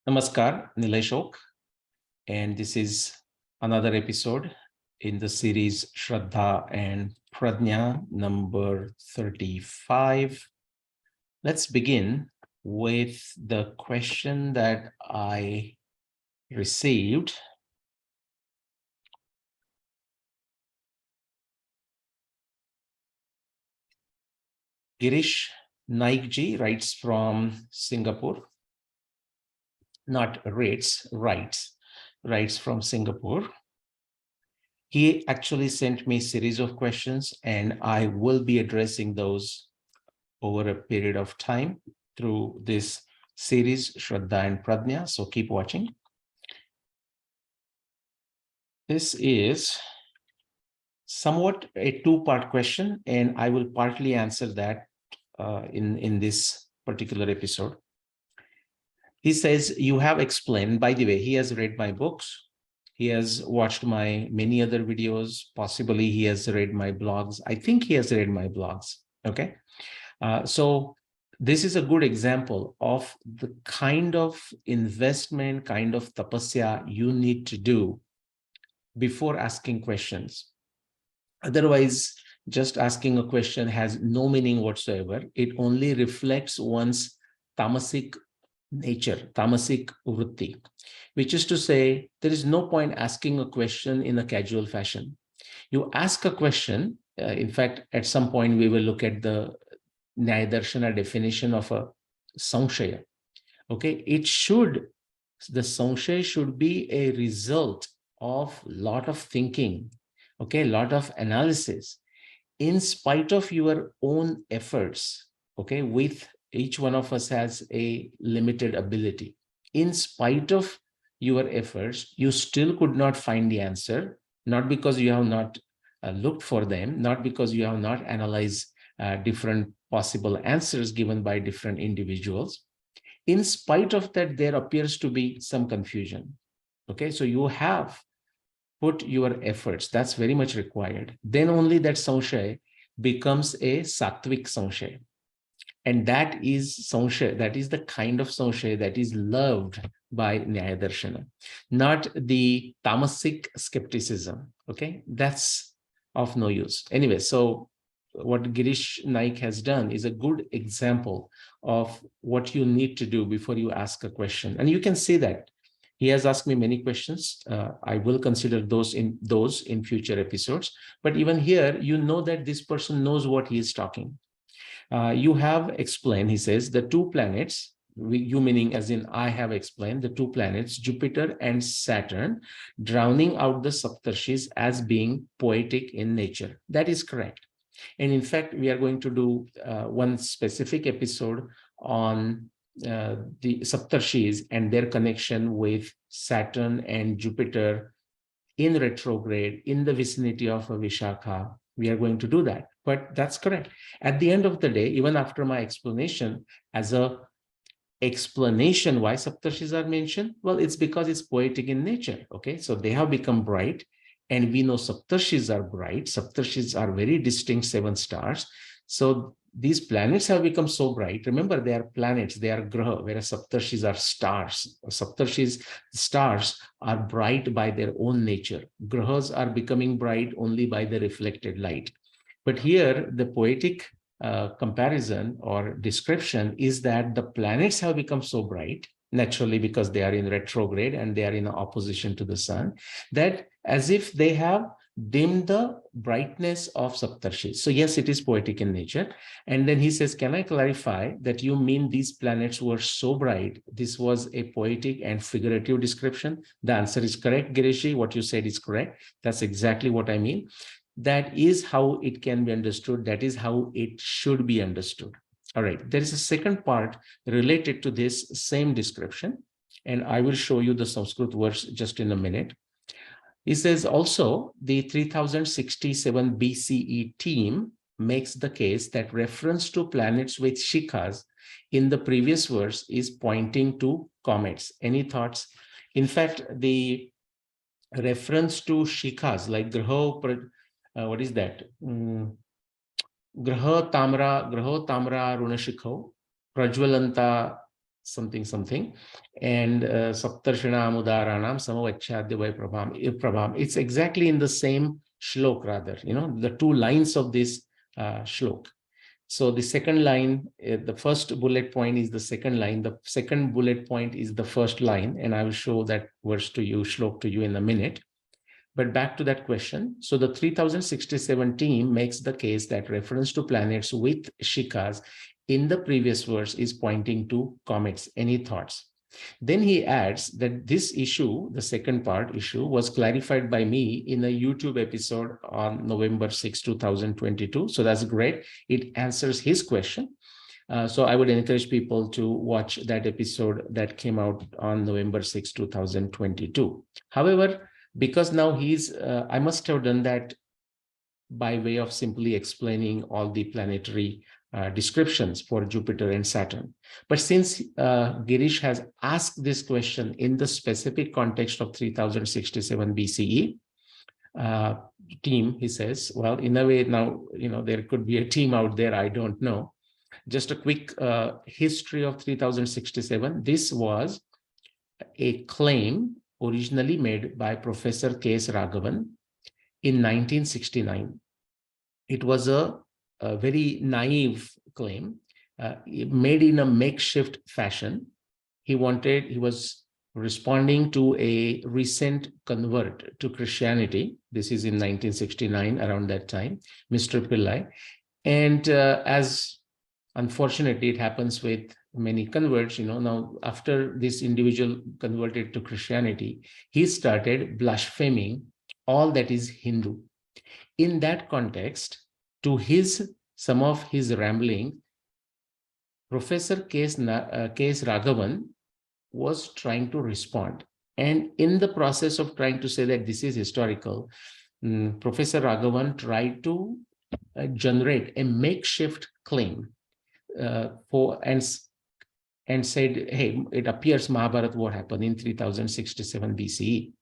Namaskar, Nilesh, and this is another episode in the series Shraddha and Pradnya number 35. Let's begin with the question that I received. Girish Naikji writes from Singapore. Not writes from Singapore. He actually sent me a series of questions, and I will be addressing those over a period of time through this series, Shraddha and Pradnya. So keep watching. This is somewhat a two-part question, and I will partly answer that in this particular episode. He says, you have explained, by the way, he has read my books. He has watched my many other videos. Possibly he has read my blogs. I think he has read my blogs. Okay. So this is a good example of the kind of investment, kind of tapasya you need to do before asking questions. Otherwise, just asking a question has no meaning whatsoever. It only reflects one's tamasic nature, tamasic vritti, which is to say, there is no point asking a question in a casual fashion. You ask a question, in fact, at some point we will look at the Nyaya Darshana definition of a samshaya. Okay, the samshaya should be a result of a lot of thinking, okay, a lot of analysis, in spite of your own efforts, okay, with each one of us has a limited ability. In spite of your efforts, you still could not find the answer, not because you have not looked for them, not because you have not analyzed different possible answers given by different individuals. In spite of that, there appears to be some confusion. Okay, so you have put your efforts, that's very much required. Then only that samshaya becomes a sattvic samshaya. And that is samshaya, that is the kind of samshaya that is loved by Nyaya Darshana, not the tamasic skepticism. Okay, that's of no use. Anyway, so what Girish Naik has done is a good example of what you need to do before you ask a question. And you can see that he has asked me many questions. I will consider those in future episodes. But even here, you know that this person knows what he is talking. You have explained, he says, the two planets, you meaning as in I have explained, the two planets, Jupiter and Saturn, drowning out the Saptarshis as being poetic in nature. That is correct. And in fact, we are going to do one specific episode on the Saptarshis and their connection with Saturn and Jupiter in retrograde in the vicinity of Vishakha. We are going to do that, but that's correct. At the end of the day, even after my explanation, as a explanation why Saptarshis are mentioned, well, it's because it's poetic in nature. Okay, so they have become bright, and we know Saptarshis are bright. Saptarshis are very distinct 7 stars. So these planets have become so bright. Remember, they are planets, they are graha, whereas Saptarshis are stars. Saptarshis, stars, are bright by their own nature. Grahas are becoming bright only by the reflected light. But here, the poetic comparison or description is that the planets have become so bright, naturally because they are in retrograde and they are in opposition to the sun, that as if they have dimmed the brightness of Saptarshis. So yes, it is poetic in nature. And then he says, can I clarify that you mean these planets were so bright? This was a poetic and figurative description. The answer is correct, Girishi. What you said is correct. That's exactly what I mean. That is how it can be understood. That is how it should be understood. All right. There is a second part related to this same description, and I will show you the Sanskrit verse just in a minute. He says also the 3067 BCE team makes the case that reference to planets with shikhas in the previous verse is pointing to comets. Any thoughts? In fact, the reference to shikhas like Graho, what is that? Graho Tamra Runashikho, Prajwalanta something, and Saptarshina Amudaranam Samavachadya Vai Prabham. It's exactly in the same shlok, rather, the two lines of this shlok. So the second line, the first bullet point is the second line. The second bullet point is the first line, and I will show that verse to you, shlok to you in a minute. But back to that question. So the 3067 team makes the case that reference to planets with shikhas in the previous verse is pointing to comets. Any thoughts? Then he adds that this issue, the second part issue, was clarified by me in a YouTube episode on November 6, 2022. So that's great. It answers his question. So I would encourage people to watch that episode that came out on November 6, 2022. However, because now I must have done that by way of simply explaining all the planetary descriptions for Jupiter and Saturn. But since Girish has asked this question in the specific context of 3067 BCE, team, he says, well, in a way now, there could be a team out there, I don't know. Just a quick history of 3067. This was a claim originally made by Professor K.S. Raghavan in 1969. It was a very naive claim made in a makeshift fashion. He was responding to a recent convert to Christianity. This is in 1969, around that time, Mr. Pillai. And as unfortunately it happens with many converts, now after this individual converted to Christianity, he started blaspheming all that is Hindu. In that context, to some of his rambling, Professor K.S. Raghavan was trying to respond. And in the process of trying to say that this is historical, Professor Raghavan tried to generate a makeshift claim and said, hey, it appears Mahabharata war happened in 3067 BCE.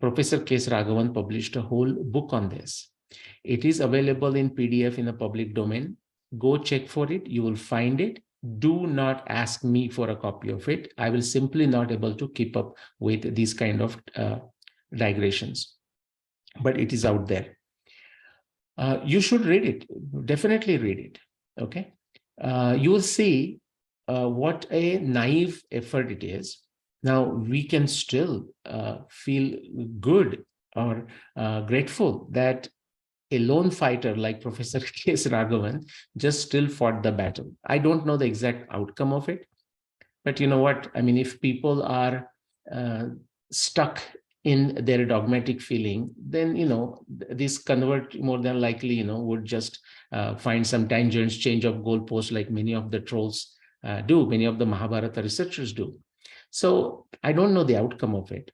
Professor K.S. Raghavan published a whole book on this. It is available in PDF in the public domain. Go check for it. You will find it. Do not ask me for a copy of it. I will simply not able to keep up with these kind of digressions. But it is out there. You should read it. Definitely read it. Okay. You will see what a naive effort it is. Now, we can still feel good or grateful that a lone fighter like Professor K.S. Raghavan just still fought the battle. I don't know the exact outcome of it, but you know what? I mean, if people are stuck in their dogmatic feeling, then, this convert more than likely, would just find some tangents, change of goalposts like many of the trolls do, many of the Mahabharata researchers do. So I don't know the outcome of it,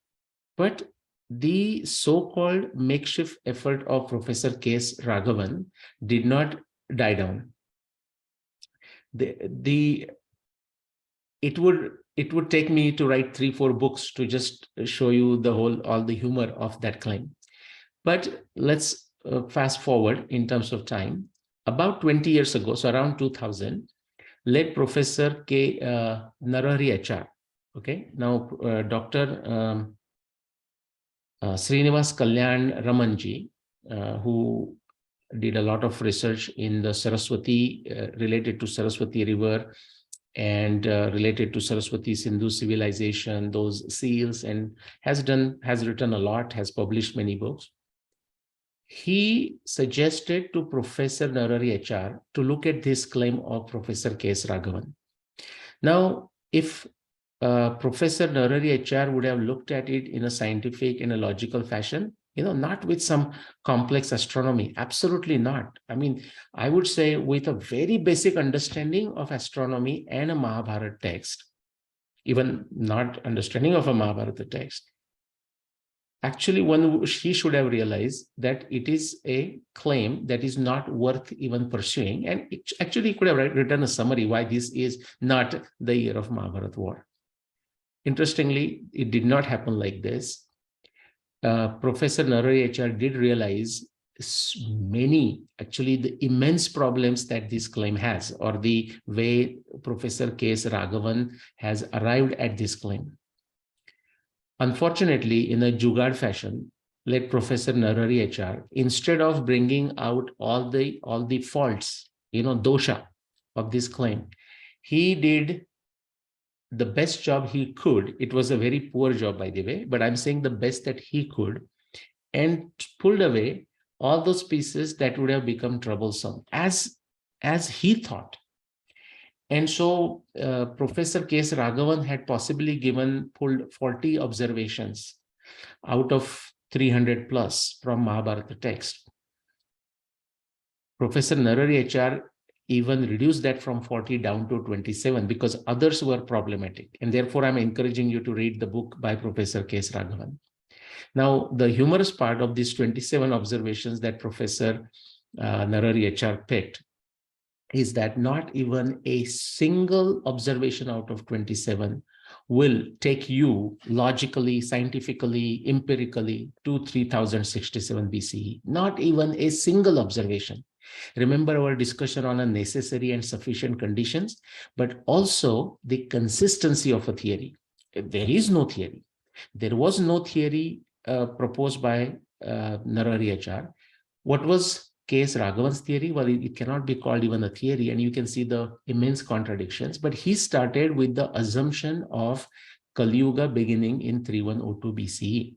but the so-called makeshift effort of Professor K.S. Raghavan did not die down. It would take me to write 3-4 books to just show you all the humor of that claim. But let's fast forward in terms of time. About 20 years ago, so around 2000, led Professor K. Narahari HR. Okay, now Dr. Srinivas Kalyan Ramanji, who did a lot of research in the Saraswati, related to Saraswati River and related to Saraswati Sindhu civilization, those seals, and has written a lot, has published many books. He suggested to Professor Narahari HR to look at this claim of Professor K.S. Raghavan. Now, if Professor Narahari HR would have looked at it in a scientific and a logical fashion, not with some complex astronomy, absolutely not. I mean, I would say with a very basic understanding of astronomy and a Mahabharata text, even not understanding of a Mahabharata text, actually he should have realized that it is a claim that is not worth even pursuing. And actually he could have written a summary why this is not the year of Mahabharata war. Interestingly, it did not happen like this. Professor Narahari HR did realize many, actually the immense problems that this claim has, or the way Professor K.S. Raghavan has arrived at this claim. Unfortunately, in a jugaad fashion, like Professor Narari HR, instead of bringing out all the faults, dosha of this claim, he did the best job he could. It was a very poor job, by the way, but I'm saying the best that he could, and pulled away all those pieces that would have become troublesome as he thought. And so Professor K.S. Raghavan had possibly pulled 40 observations out of 300 plus from Mahabharata text. Professor Narari HR even reduced that from 40 down to 27 because others were problematic. And therefore, I'm encouraging you to read the book by Professor K.S. Raghavan. Now, the humorous part of these 27 observations that Professor Narari HR picked is that not even a single observation out of 27 will take you logically, scientifically, empirically to 3067 BCE. Not even a single observation. Remember our discussion on a necessary and sufficient conditions, but also the consistency of a theory. There is no theory. There was no theory proposed by Narari HR. What was K.S. Raghavan's theory? Well, it cannot be called even a theory, and you can see the immense contradictions. But he started with the assumption of Kali Yuga beginning in 3102 BCE.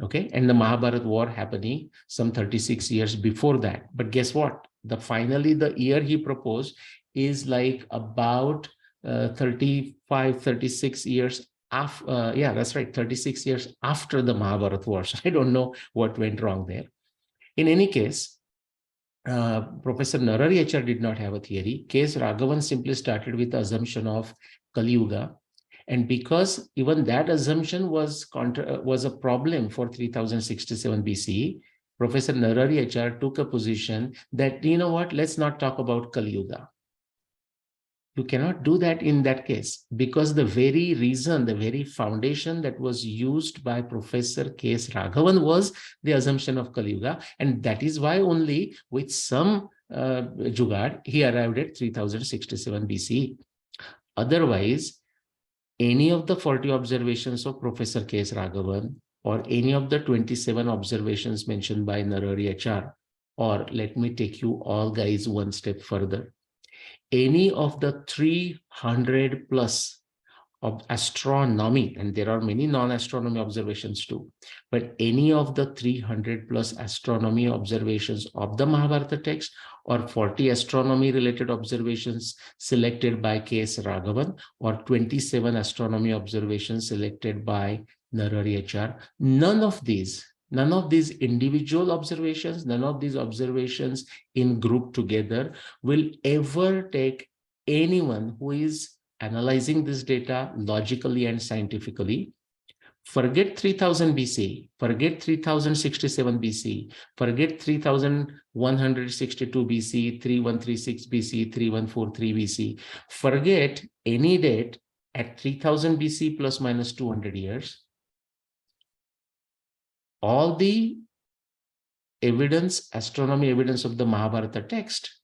Okay, and the Mahabharata war happening some 36 years before that. But guess what? Finally, the year he proposed is like about 35, 36 years after. Yeah, that's right, 36 years after the Mahabharata war. So I don't know what went wrong there. In any case, Professor Narari HR did not have a theory. K.S. Raghavan simply started with the assumption of Kali Yuga. And because even that assumption was a problem for 3067 BCE, Professor Narari HR took a position that, you know what, let's not talk about Kali Yuga. You cannot do that in that case, because the very reason, the very foundation that was used by Professor K.S. Raghavan was the assumption of Kali Yuga. And that is why only with some jugaad, he arrived at 3067 BCE. Otherwise, any of the 40 observations of Professor K.S. Raghavan, or any of the 27 observations mentioned by Narari HR, or let me take you all guys one step further, any of the 300 plus of astronomy, and there are many non-astronomy observations too, but any of the 300 plus astronomy observations of the Mahabharata text, or 40 astronomy related observations selected by K.S. Raghavan, or 27 astronomy observations selected by Narari HR, none of these individual observations, none of these observations in group together will ever take anyone who is analyzing this data logically and scientifically. Forget 3000 BC, forget 3067 BC, forget 3162 BC, 3136 BC, 3143 BC, forget any date at 3000 BC plus minus 200 years. All the evidence, astronomy evidence of the Mahabharata text,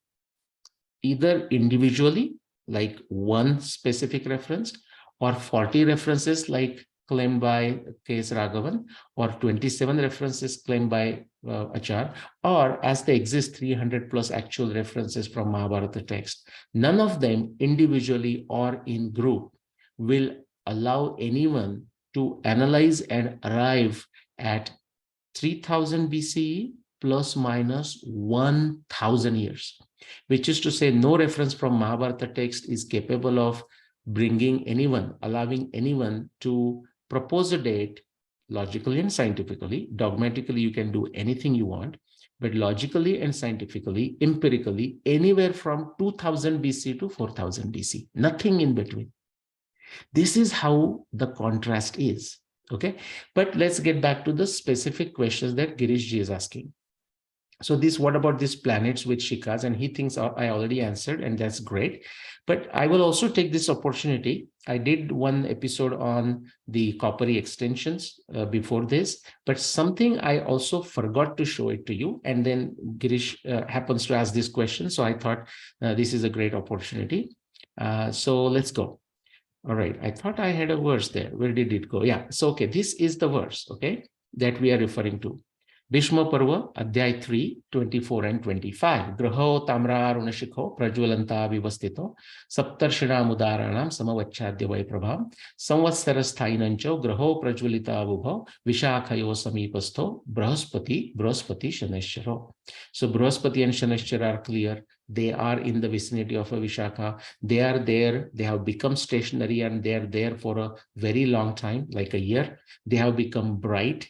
either individually, like one specific reference, or 40 references like claimed by K.S. Raghavan, or 27 references claimed by HR, or as they exist, 300 plus actual references from Mahabharata text. None of them individually or in group will allow anyone to analyze and arrive at 3000 BCE plus minus 1000 years, which is to say no reference from Mahabharata text is capable of bringing anyone, allowing anyone to propose a date logically and scientifically. Dogmatically, you can do anything you want, but logically and scientifically, empirically, anywhere from 2000 BC to 4000 BC, nothing in between. This is how the contrast is. Okay, but let's get back to the specific questions that Girishji is asking. So this, what about these planets with shikhas? And he thinks I already answered, and that's great. But I will also take this opportunity. I did one episode on the coppery extensions before this, but something I also forgot to show it to you. And then Girish happens to ask this question. So I thought this is a great opportunity. So let's go. All right. I thought I had a verse there. Where did it go? Yeah. So, okay. This is the verse, okay, that we are referring to. Bhishma Parva, Adhyay 3, 24 and 25. Graho tamra runashikho prajwalanta vivastito saptarshinam udaranam samavachadya vaiprabham samvatsarasthainancho graho prajwalita vubho vishakhayo samipastho brahaspati shaneshcharo. So Brahaspati and Shaneshchara are clear. They are in the vicinity of a Vishaka. They are there. They have become stationary and they are there for a very long time, like a year. They have become bright.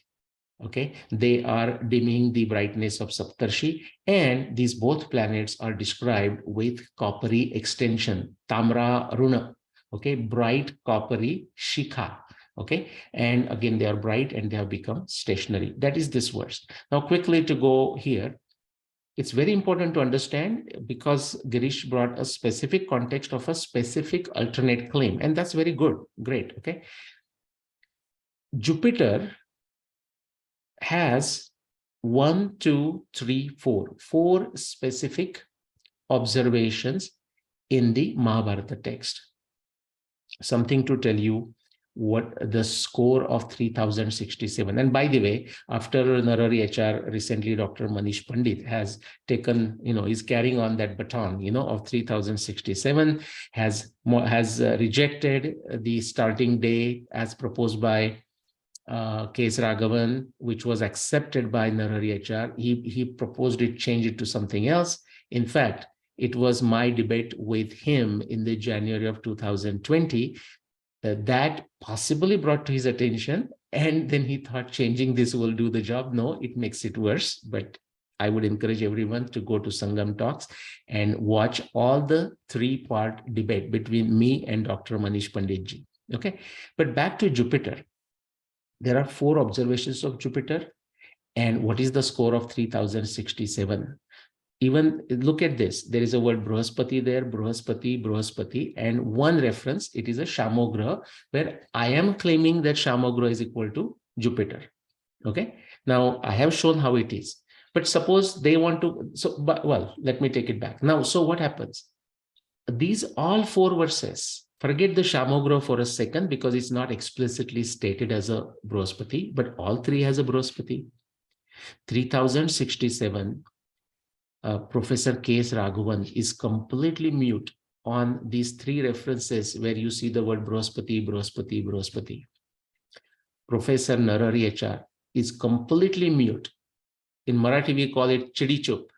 Okay, they are dimming the brightness of Saptarshi, and these both planets are described with coppery extension, Tamra Runa, okay, bright coppery Shikha, okay, and again they are bright and they have become stationary. That is this verse. Now quickly to go here, it's very important to understand because Girish brought a specific context of a specific alternate claim, and that's very good, great, okay. Jupiter has 1, 2, 3, 4 specific observations in the Mahabharata text. Something to tell you what the score of 3067. And by the way, after Narari HR, recently Dr. Manish Pandit has taken, is carrying on that baton, of 3067, has rejected the starting day as proposed by K.S. Raghavan, which was accepted by Narari HR. He proposed it, change it to something else. In fact, it was my debate with him in the January of 2020 that possibly brought to his attention. And then he thought changing this will do the job. No, it makes it worse. But I would encourage everyone to go to Sangam Talks and watch all the 3-part debate between me and Dr. Manish Panditji. Okay, but back to Jupiter. There are 4 observations of Jupiter. And what is the score of 3067? Even look at this. There is a word Brahaspati there, Brahaspati, and one reference, it is a Shamograha, where I am claiming that Shamograha is equal to Jupiter. Okay. Now, I have shown how it is. But suppose they want to, well, let me take it back. Now, so what happens? These all 4 verses, forget the Shamograha for a second because it's not explicitly stated as a Brahaspati, but all 3 has a Brahaspati. 3067, Professor K.S. Raghavan is completely mute on these 3 references where you see the word Brahaspati. Professor Narari HR is completely mute. In Marathi, we call it Chidi Chup,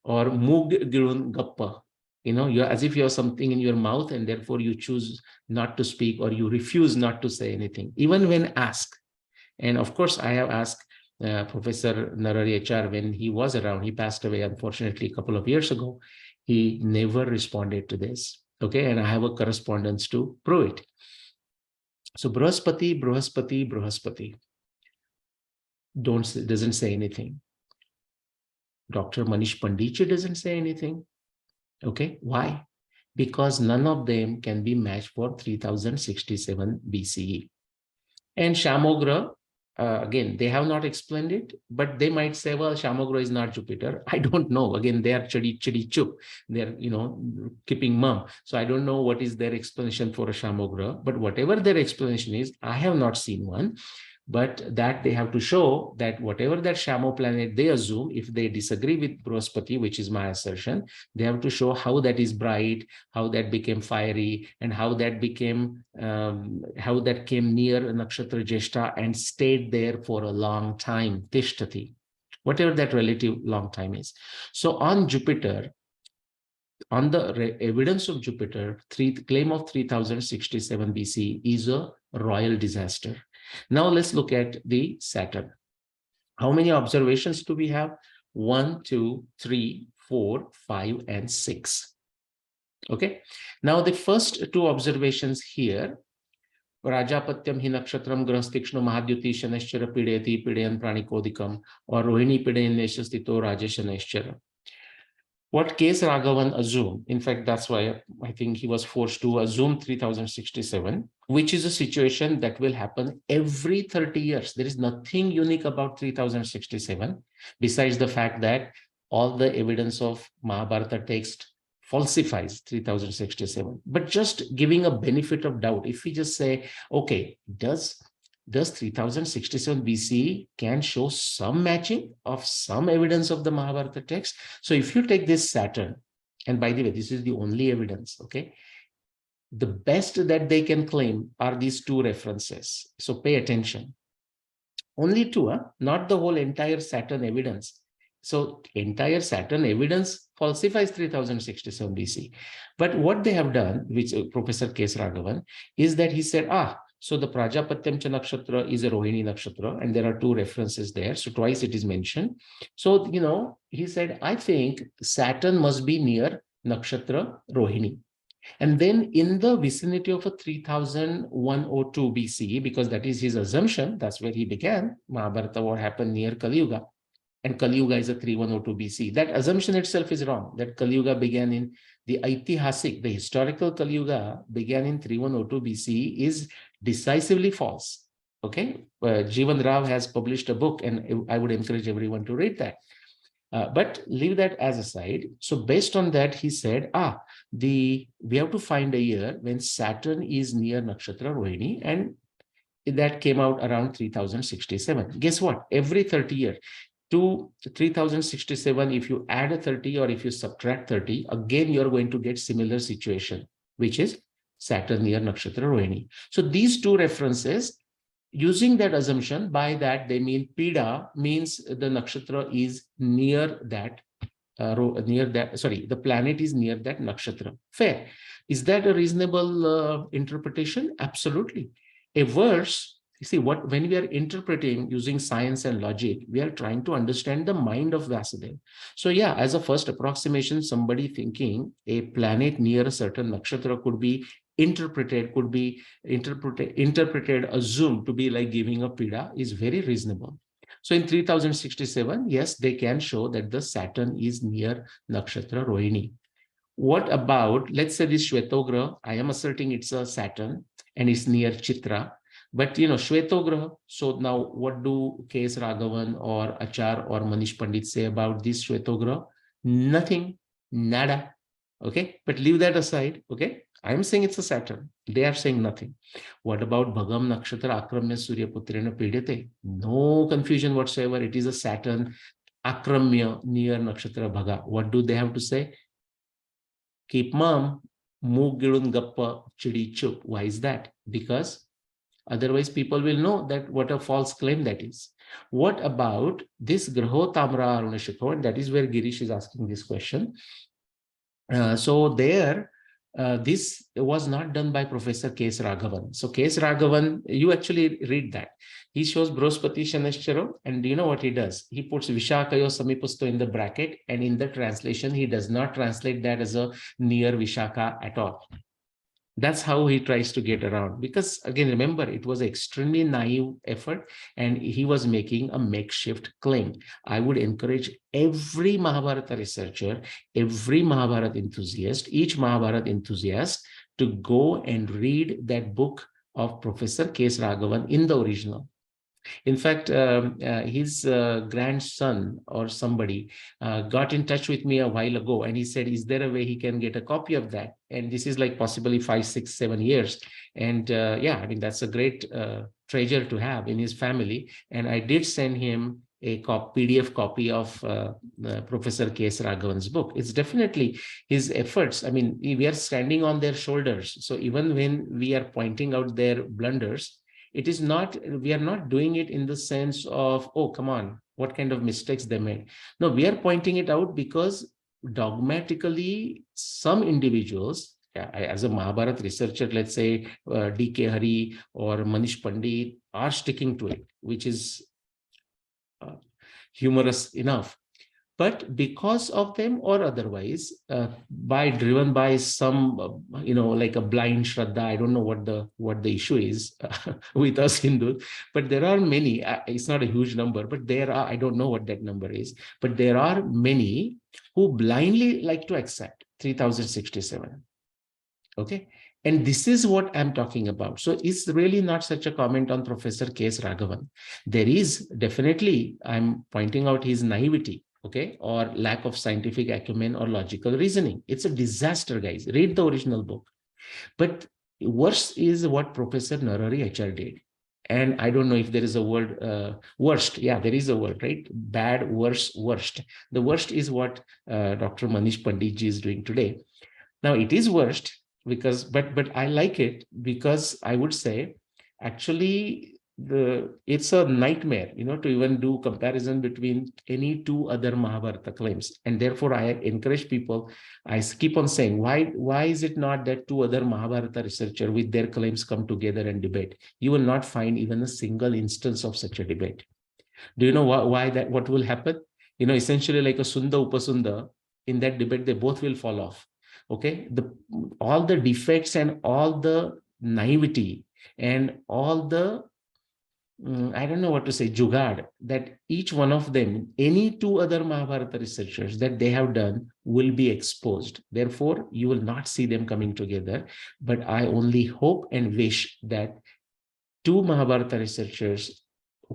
or Mug Girun Gappa. You're as if you have something in your mouth and therefore you choose not to speak or you refuse not to say anything, even when asked. And of course, I have asked Professor Narari HR when he was around. He passed away, unfortunately, a couple of years ago. He never responded to this. Okay, and I have a correspondence to prove it. So Brahaspati doesn't say anything. Dr. Manish Panditji doesn't say anything. Okay, why? Because none of them can be matched for 3067 BCE. And Shamograha, again, they have not explained it, but they might say, well, Shamograha is not Jupiter. I don't know. Again, they are chidi chup. They're, keeping mum. So I don't know what is their explanation for a Shamograha, but whatever their explanation is, I have not seen one. But that they have to show that whatever that Shamo planet they assume, if they disagree with Brahaspati, which is my assertion, they have to show how that is bright, how that became fiery, and how that became, how that came near Nakshatra Jeshta and stayed there for a long time, Tishtati, whatever that relative long time is. So on Jupiter, on the evidence of Jupiter, claim of 3067 BC is a royal disaster. Now let's look at the Saturn. How many observations do we have? 1, 2, 3, 4, 5, and 6. Okay. Now the first 2 observations here, Rajapatyam hi nakshatram grahastikshno mahadyuti shaneshchara pideti pidayan pranikodikam, or Rohini pidayan neshastito rajeshaneshchara. What case Raghavan assumed, in fact, that's why I think he was forced to assume 3067, which is a situation that will happen every 30 years. There is nothing unique about 3067, besides the fact that all the evidence of Mahabharata text falsifies 3067. But just giving a benefit of doubt, if we just say, okay, does 3067 BC can show some matching of some evidence of the Mahabharata text? So if you take this Saturn, and by the way, this is the only evidence, okay? The best that they can claim are these two references. So pay attention. Only two, not the whole entire Saturn evidence. So entire Saturn evidence falsifies 3067 BC. But what they have done, which Professor K. S. Raghavan, is that he said, so the Prajapatyam cha nakshatra is a Rohini nakshatra, and there are two references there. So twice it is mentioned. So, he said, I think Saturn must be near nakshatra Rohini. And then in the vicinity of a 3102 BCE, because that is his assumption, that's where he began, Mahabharata, what happened near Kali Yuga. And Kali Yuga is a 3102 BC. That assumption itself is wrong, that Kali Yuga began in the Aitihasik, the historical Kali Yuga began in 3102 BC is decisively false. Okay, Jivan Rao has published a book, and I would encourage everyone to read that. But leave that as aside. So based on that, he said, we have to find a year when Saturn is near Nakshatra Rohini, and that came out around 3067. Guess what? Every 30 years, to 3067, if you add a 30 or if you subtract 30, again, you're going to get similar situation, which is Saturn near Nakshatra Rohini. So these two references, using that assumption, by that they mean Pida means the nakshatra is near that, the planet is near that nakshatra. Fair. Is that a reasonable interpretation? Absolutely. A verse, you see, when we are interpreting using science and logic, we are trying to understand the mind of Vasudeva. So yeah, as a first approximation, somebody thinking a planet near a certain nakshatra could be interpreted, assumed to be like giving a Pida is very reasonable. So in 3067, yes, they can show that the Saturn is near Nakshatra Rohini. What about, let's say this Shvetograha, I am asserting it's a Saturn and it's near Chitra, but Shvetograha, so now what do K.S. Raghavan or Achar or Manish Pandit say about this Shvetograha? Nothing, nada. Okay, but leave that aside. Okay, I'm saying it's a Saturn. They are saying nothing. What about Bhagam Nakshatra Akramya Surya Putrena Pidate? No confusion whatsoever. It is a Saturn Akramya near Nakshatra Bhaga. What do they have to say? Keep mum, move gilun gappa chidi chup. Why is that? Because otherwise people will know that what a false claim that is. What about this Graho Tamra Arunashikho? And that is where Girish is asking this question. So there, this was not done by Professor K.S. Raghavan. So K.S. Raghavan, you actually read that. He shows Brospati Shaneshcharo, and do you know what he does? He puts Vishakayo Samipusto in the bracket, and in the translation, he does not translate that as a near Vishaka at all. That's how he tries to get around, because again, remember, it was an extremely naive effort and he was making a makeshift claim. I would encourage every Mahabharata researcher, every Mahabharata enthusiast, each Mahabharata enthusiast to go and read that book of Professor K.S. Raghavan in the original. In fact, his grandson or somebody got in touch with me a while ago, and he said, is there a way he can get a copy of that? And this is like possibly 5, 6, 7 years. And yeah, I mean, that's a great treasure to have in his family. And I did send him a PDF copy of Professor K.S. Raghavan's book. It's definitely his efforts. I mean, we are standing on their shoulders. So even when we are pointing out their blunders, it is not, we are not doing it in the sense of, oh, come on, what kind of mistakes they made. No, we are pointing it out because dogmatically some individuals, as a Mahabharata researcher, let's say D.K. Hari or Manish Pandit, are sticking to it, which is humorous enough. But because of them or otherwise, driven by some, like a blind shraddha, I don't know what the issue is with us Hindus, but there are many. It's not a huge number, but there are. I don't know what that number is, but there are many who blindly like to accept 3067. Okay. And this is what I'm talking about. So it's really not such a comment on Professor K.S. Raghavan. There is definitely, I'm pointing out his naivety, okay, or lack of scientific acumen or logical reasoning. It's a disaster, guys. Read the original book. But worse is what Professor Narari HR did. And I don't know if there is a word, worst. Yeah, there is a word, right? Bad, worse, worst. The worst is what Dr. Manish Panditji is doing today. Now it is worst because, but I like it because I would say actually it's a nightmare, to even do comparison between any two other Mahabharata claims. And therefore I encourage people, I keep on saying, why is it not that two other Mahabharata researchers with their claims come together and debate? You will not find even a single instance of such a debate. Do you know why that, what will happen? Essentially like a Sunda Upasunda, in that debate, they both will fall off. Okay, all the defects and all the naivety and all the I don't know what to say, jugad, that each one of them, any two other Mahabharata researchers that they have done will be exposed. Therefore, you will not see them coming together. But I only hope and wish that two Mahabharata researchers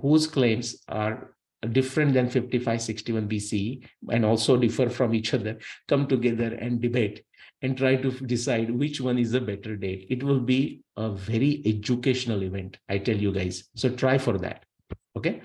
whose claims are different than 5561 BCE and also differ from each other come together and debate and try to decide which one is a better date. It will be a very educational event, I tell you guys. So try for that. Okay.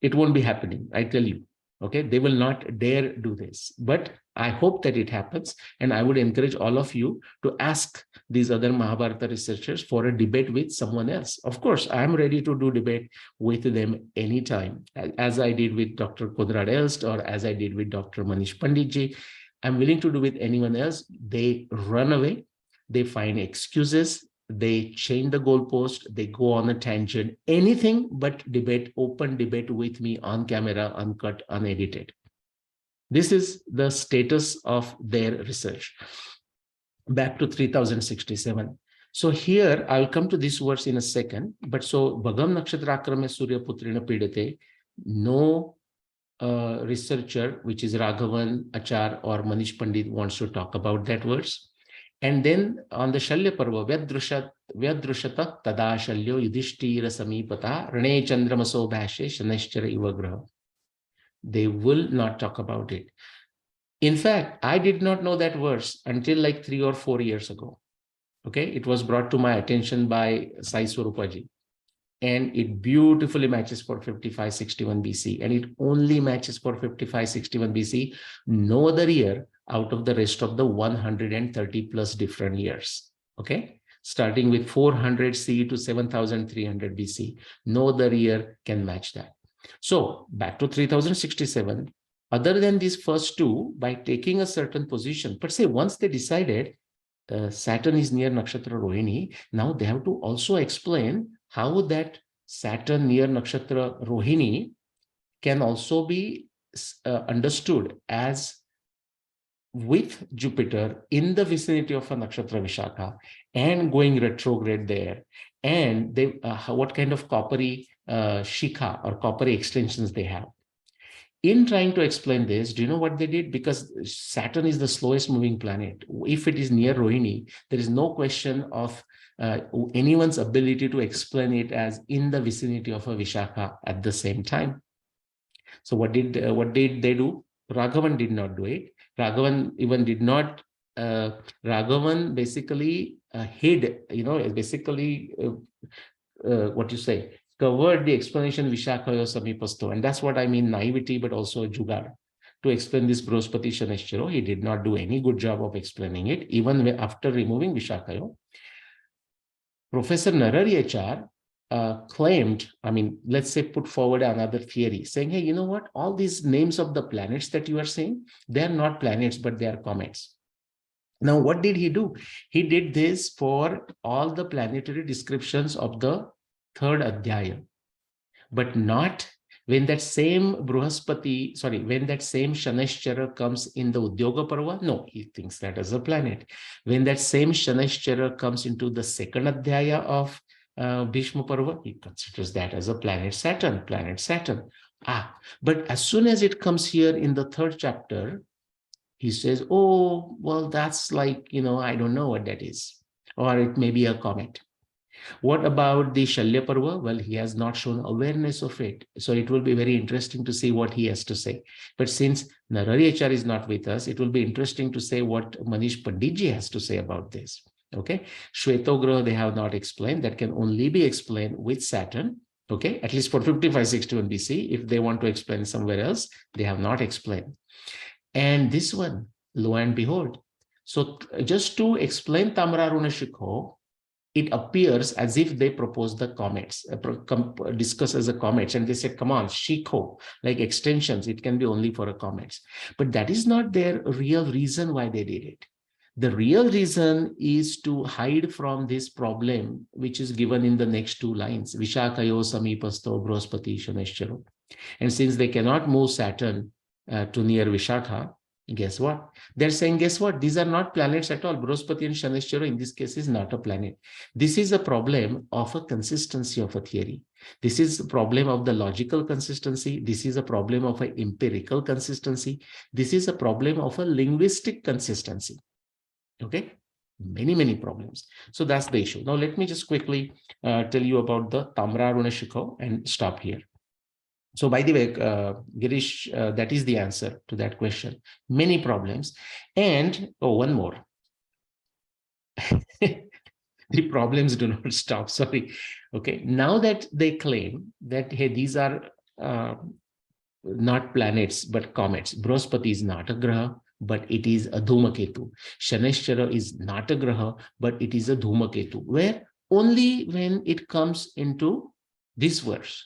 It won't be happening, I tell you. Okay. They will not dare do this, but I hope that it happens. And I would encourage all of you to ask these other Mahabharata researchers for a debate with someone else. Of course, I'm ready to do debate with them anytime, as I did with Dr. Konrad Elst or as I did with Dr. Manish Panditji. I'm willing to do with anyone else. They run away, they find excuses, they change the goalpost, they go on a tangent, anything but debate, open debate with me on camera, uncut, unedited. This is the status of their research. Back to 3067. So here I'll come to this verse in a second. But so Bhagam Nakshatrakrame Surya Putrina Pidate, no researcher, which is Raghavan, Achar, or Manish Pandit, wants to talk about that verse. And then on the Shalya Parva, Vyadrushata Tada Shalyo Yudhishthira Samipata Rane Chandramaso Bhashe Shaneshchara Ivagraha. They will not talk about it. In fact, I did not know that verse until like 3 or 4 years ago. Okay, it was brought to my attention by Sai Swarupaji. And it beautifully matches for 5561 BC. And it only matches for 5561 BC, no other year out of the rest of the 130 plus different years. Okay, starting with 400 CE to 7300 BC. No other year can match that. So back to 3067, other than these first two, by taking a certain position, but say once they decided Saturn is near Nakshatra Rohini, now they have to also explain how that Saturn near Nakshatra Rohini can also be understood as with Jupiter in the vicinity of a Nakshatra Vishakha and going retrograde there. And they what kind of coppery shikha or coppery extensions they have. In trying to explain this, do you know what they did? Because Saturn is the slowest moving planet. If it is near Rohini, there is no question of anyone's ability to explain it as in the vicinity of a Vishakha at the same time. So what did they do? Raghavan did not do it. Raghavan even did not. Raghavan basically hid, basically what you say, covered the explanation Vishakhayo Samipasto. And that's what I mean, naivety, but also jugaad. To explain this Brospati Shaneshcharo, he did not do any good job of explaining it, even after removing Vishakhayo. Professor Narari HR claimed, let's say put forward another theory saying, hey, you know what? All these names of the planets that you are saying, they're not planets, but they are comets. Now, what did he do? He did this for all the planetary descriptions of the third Adhyaya, but not When that same when that same Shanashchara comes in the Udyoga Parva, no, he thinks that as a planet. When that same Shanashchara comes into the second Adhyaya of Bhishma Parva, he considers that as a planet Saturn, but as soon as it comes here in the third chapter, he says, oh, well, that's like, I don't know what that is. Or it may be a comet. What about the Shalya Parva? Well, he has not shown awareness of it. So it will be very interesting to see what he has to say. But since Narari HR is not with us, it will be interesting to say what Manish Panditji has to say about this. Okay. Shvetograha, they have not explained. That can only be explained with Saturn. Okay. At least for 5561 BC. If they want to explain somewhere else, they have not explained. And this one, lo and behold. So just to explain Tamraruna Shikho, it appears as if they propose the comets, discuss as a comets, and they said, come on, Shikho, like extensions, it can be only for a comets. But that is not their real reason why they did it. The real reason is to hide from this problem, which is given in the next two lines, Vishakayo Samipasto Brospati Shaneshcharo. And since they cannot move Saturn to near Vishakha, guess what? They're saying, guess what? These are not planets at all. Brospati and Shaneshchara in this case is not a planet. This is a problem of a consistency of a theory. This is a problem of the logical consistency. This is a problem of an empirical consistency. This is a problem of a linguistic consistency. Okay? Many, many problems. So that's the issue. Now, let me just quickly tell you about the Tamraruna Shikho and stop here. So by the way, Girish, that is the answer to that question. Many problems. And, oh, one more. The problems do not stop, sorry. Okay, now that they claim that, hey, these are not planets, but comets. Brospati is not a graha, but it is a Dhumaketu. Shaneshchara is not a graha, but it is a Dhumaketu. Where? Only when it comes into this verse.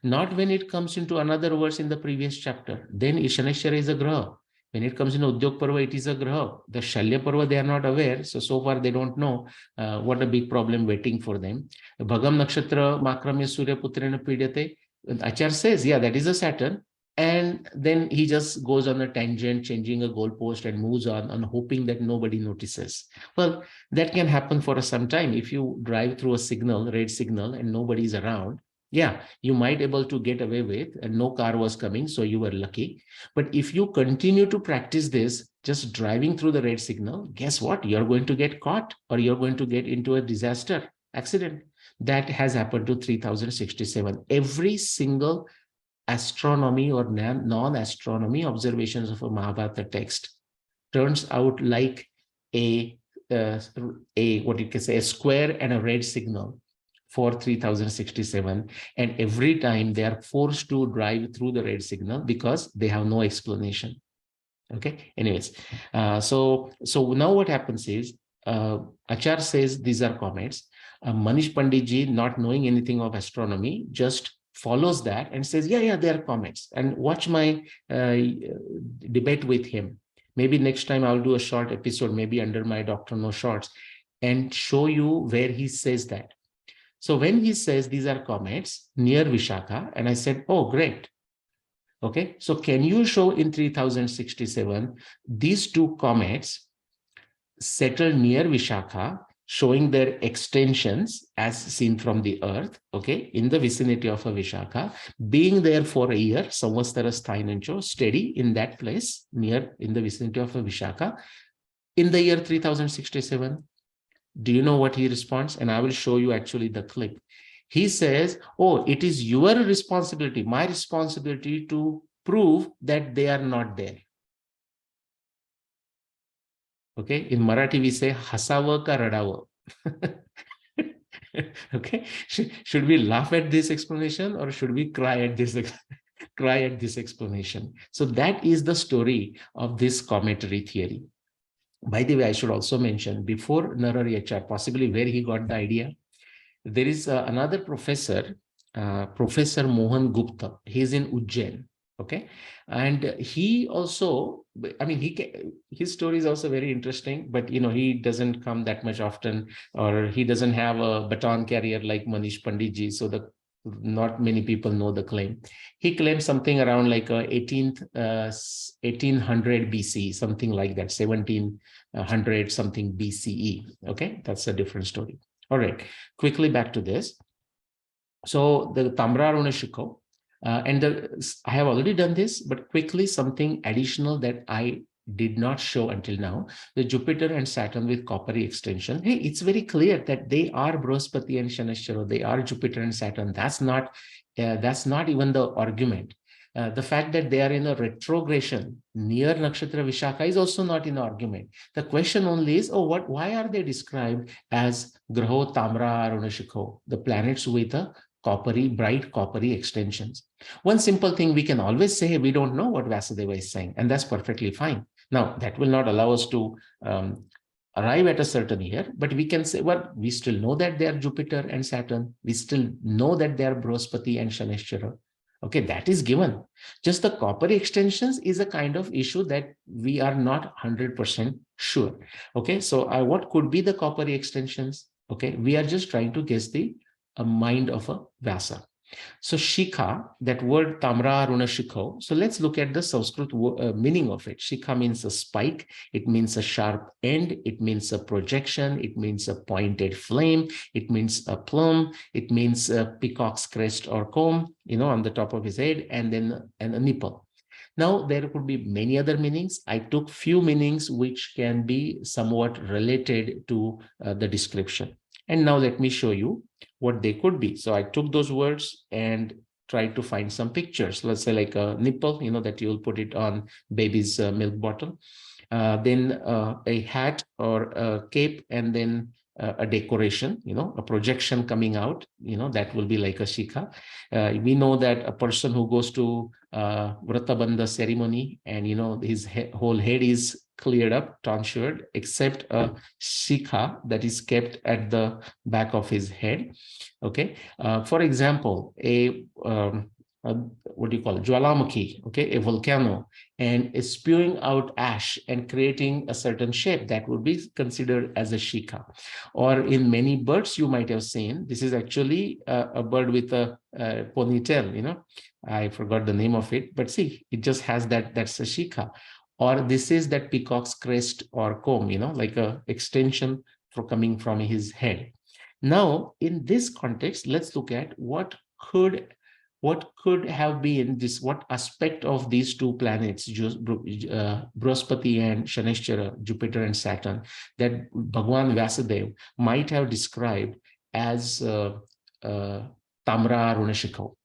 Not when it comes into another verse in the previous chapter. Then Shaneshchara is a graha. When it comes in Udyog Parva, it is a graha. The Shalya Parva, they are not aware. So far, they don't know what a big problem waiting for them. Bhagam Nakshatra Makramya Surya Putrena Pidyate. Achar says, yeah, that is a Saturn. And then he just goes on a tangent, changing a goalpost and moves on hoping that nobody notices. Well, that can happen for some time. If you drive through a signal, red signal, and nobody is around, yeah, you might able to get away with, and no car was coming, so you were lucky. But if you continue to practice this, just driving through the red signal, guess what? You're going to get caught, or you're going to get into a disaster, accident. That has happened to 3067. Every single astronomy or non-astronomy observations of a Mahabharata text turns out like a what you can say, a square and a red signal for 3067, and every time they are forced to drive through the red signal because they have no explanation. Okay, anyways, so now what happens is Achar says these are comets. Manish Panditji, not knowing anything of astronomy, just follows that and says, yeah, they are comets. And watch my debate with him. Maybe next time I'll do a short episode, maybe under my Dr. No Shorts, and show you where he says that. So when he says these are comets near Vishakha, and I said, oh, great. Okay, so can you show in 3067 these two comets settled near Vishakha, showing their extensions as seen from the earth, okay, in the vicinity of a Vishakha, being there for a year, Samvatsara Sthainancho, steady in that place, near in the vicinity of a Vishakha, in the year 3067? Do you know what he responds? And I will show you actually the clip. He says, oh, it is your responsibility, my responsibility to prove that they are not there. Okay, in Marathi we say, hasava ka radava. Okay, should we laugh at this explanation or should we cry at this explanation? So that is the story of this cometary theory. By the way, I should also mention, before Narari HR, possibly where he got the idea, there is another professor, Professor Mohan Gupta. He's in Ujjain, okay? And he also, I mean, his story is also very interesting, but, you know, he doesn't come that much often, or he doesn't have a baton carrier like Manish Panditji. So the not many people know the claim. He claimed something around like 1800 BC, something like that, 1700 something BCE. Okay, that's a different story. All right, quickly back to this. So the Tamra Runashiko, I have already done this, but quickly something additional that I did not show until now, the Jupiter and Saturn with coppery extension. Hey, it's very clear that they are Brihaspati and Shanishchara. They are Jupiter and Saturn. That's not even the argument. The fact that they are in a retrogression near Nakshatra Vishakha is also not in the argument. The question only is, why are they described as Graho Tamra Arunashikho, the planets with a bright coppery extensions? One simple thing we can always say, we don't know what Vasudeva is saying, and that's perfectly fine. Now, that will not allow us to arrive at a certain year, but we can say, well, we still know that they are Jupiter and Saturn. We still know that they are Brihaspati and Shanishchara. Okay, that is given. Just the coppery extensions is a kind of issue that we are not 100% sure. Okay, so what could be the coppery extensions? Okay, we are just trying to guess the mind of a Vyasa. So Shikha, that word Tamra Aruna Shikho. So let's look at the Sanskrit meaning of it. Shikha means a spike. It means a sharp end. It means a projection. It means a pointed flame. It means a plume. It means a peacock's crest or comb, on the top of his head, and then a nipple. Now, there could be many other meanings. I took few meanings which can be somewhat related to the description. And now let me show you what they could be. So I took those words and tried to find some pictures. Let's say like a nipple, that you'll put it on baby's milk bottle. Then a hat or a cape, and then a decoration, a projection coming out, that will be like a shikha. We know that a person who goes to Vratabandha ceremony and, his whole head is cleared up, tonsured, except a shikha that is kept at the back of his head. Okay. For example, what do you call it? Jwalamukhi, okay, a volcano, and is spewing out ash and creating a certain shape that would be considered as a shikha. Or in many birds you might have seen, this is actually a bird with a ponytail, I forgot the name of it, but see, it just has that's a shikha. Or this is that peacock's crest or comb, like a extension coming from his head. Now, in this context, let's look at what could have been this, what aspect of these two planets, Brihaspati and Shanishchara, Jupiter and Saturn, that Bhagwan Vyasadeva might have described as Tamra Runashikho.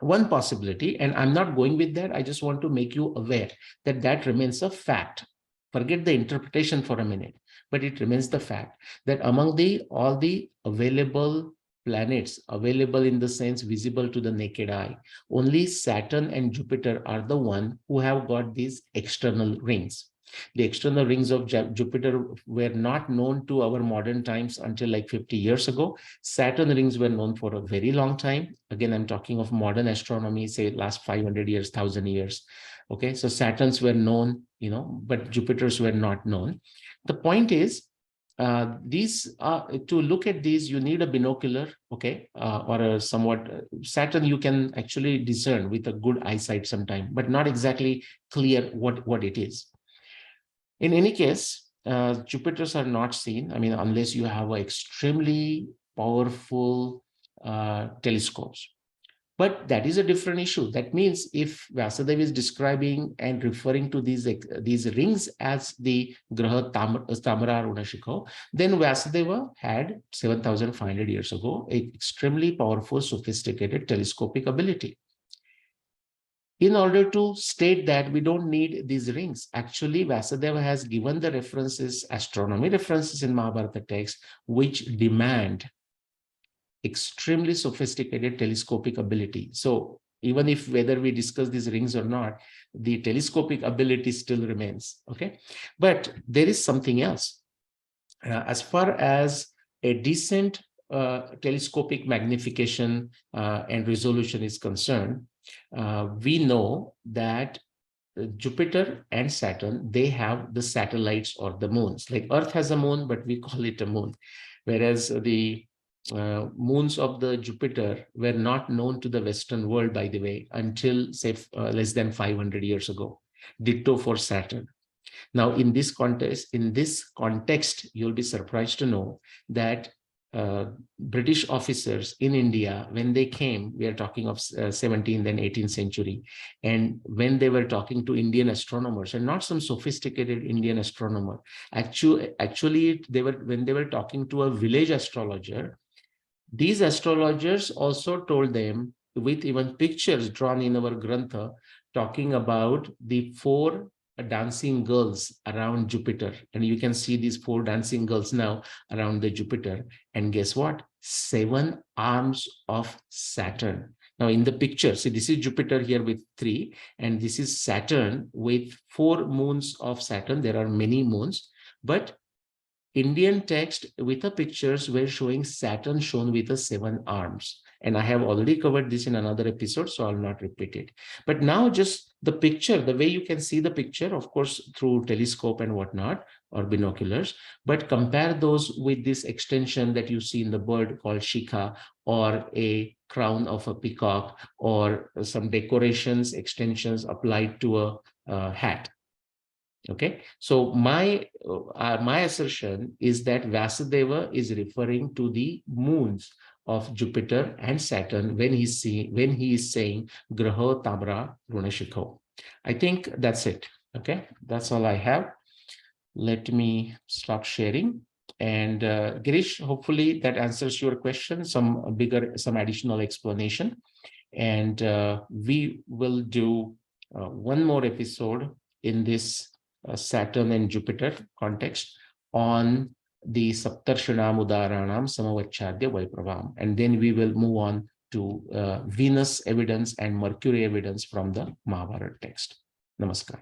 One possibility, and I'm not going with that, I just want to make you aware that remains a fact. Forget the interpretation for a minute, but it remains the fact that among all the available planets, available in the sense visible to the naked eye, only Saturn and Jupiter are the one who have got these external rings. The external rings of Jupiter were not known to our modern times until like 50 years ago. Saturn rings were known for a very long time. Again, I'm talking of modern astronomy, say last 500 years, 1,000 years. Okay, so Saturns were known, but Jupiters were not known. The point is, to look at these, you need a binocular, okay, or a somewhat Saturn you can actually discern with a good eyesight sometime, but not exactly clear what it is. In any case, Jupiters are not seen, unless you have extremely powerful telescopes. But that is a different issue. That means if Vyasadeva is describing and referring to these rings as the Graha Tamra Runashikho, then Vyasadeva had 7,500 years ago an extremely powerful, sophisticated telescopic ability. In order to state that we don't need these rings, actually Vyasadeva has given the references, astronomy references in Mahabharata text, which demand extremely sophisticated telescopic ability. So even if whether we discuss these rings or not, the telescopic ability still remains, okay? But there is something else. As far as a decent telescopic magnification and resolution is concerned, we know that Jupiter and Saturn, they have the satellites or the moons. Like Earth has a moon, but we call it a moon. Whereas the moons of the Jupiter were not known to the Western world, by the way, until say less than 500 years ago. Ditto for Saturn. Now, in this context, you'll be surprised to know that British officers in India, when they came, we are talking of 17th and 18th century, and when they were talking to Indian astronomers, and not some sophisticated Indian astronomer, actually when they were talking to a village astrologer, these astrologers also told them, with even pictures drawn in our Grantha, talking about the 4 dancing girls around Jupiter. And you can see these 4 dancing girls now around the Jupiter. And guess what? 7 arms of Saturn. Now in the picture, see, this is Jupiter here with 3, and this is Saturn with 4 moons of Saturn. There are many moons, but Indian text with the pictures were showing Saturn shown with the 7 arms. And I have already covered this in another episode, so I'll not repeat it. But now just the picture, the way you can see the picture, of course, through telescope and whatnot, or binoculars, but compare those with this extension that you see in the bird called shikha, or a crown of a peacock, or some decorations, extensions applied to a hat. Okay, so my assertion is that Vasudeva is referring to the moons of Jupiter and Saturn when he is saying Graho Tabra Runashikho. I think that's it. Okay, that's all I have. Let me stop sharing. And Girish, hopefully that answers your question, some additional explanation. And we will do one more episode in this Saturn and Jupiter context on the Saptarshanam Udaranam Samavachadya Vaipravam. And then we will move on to Venus evidence and Mercury evidence from the Mahabharata text. Namaskar.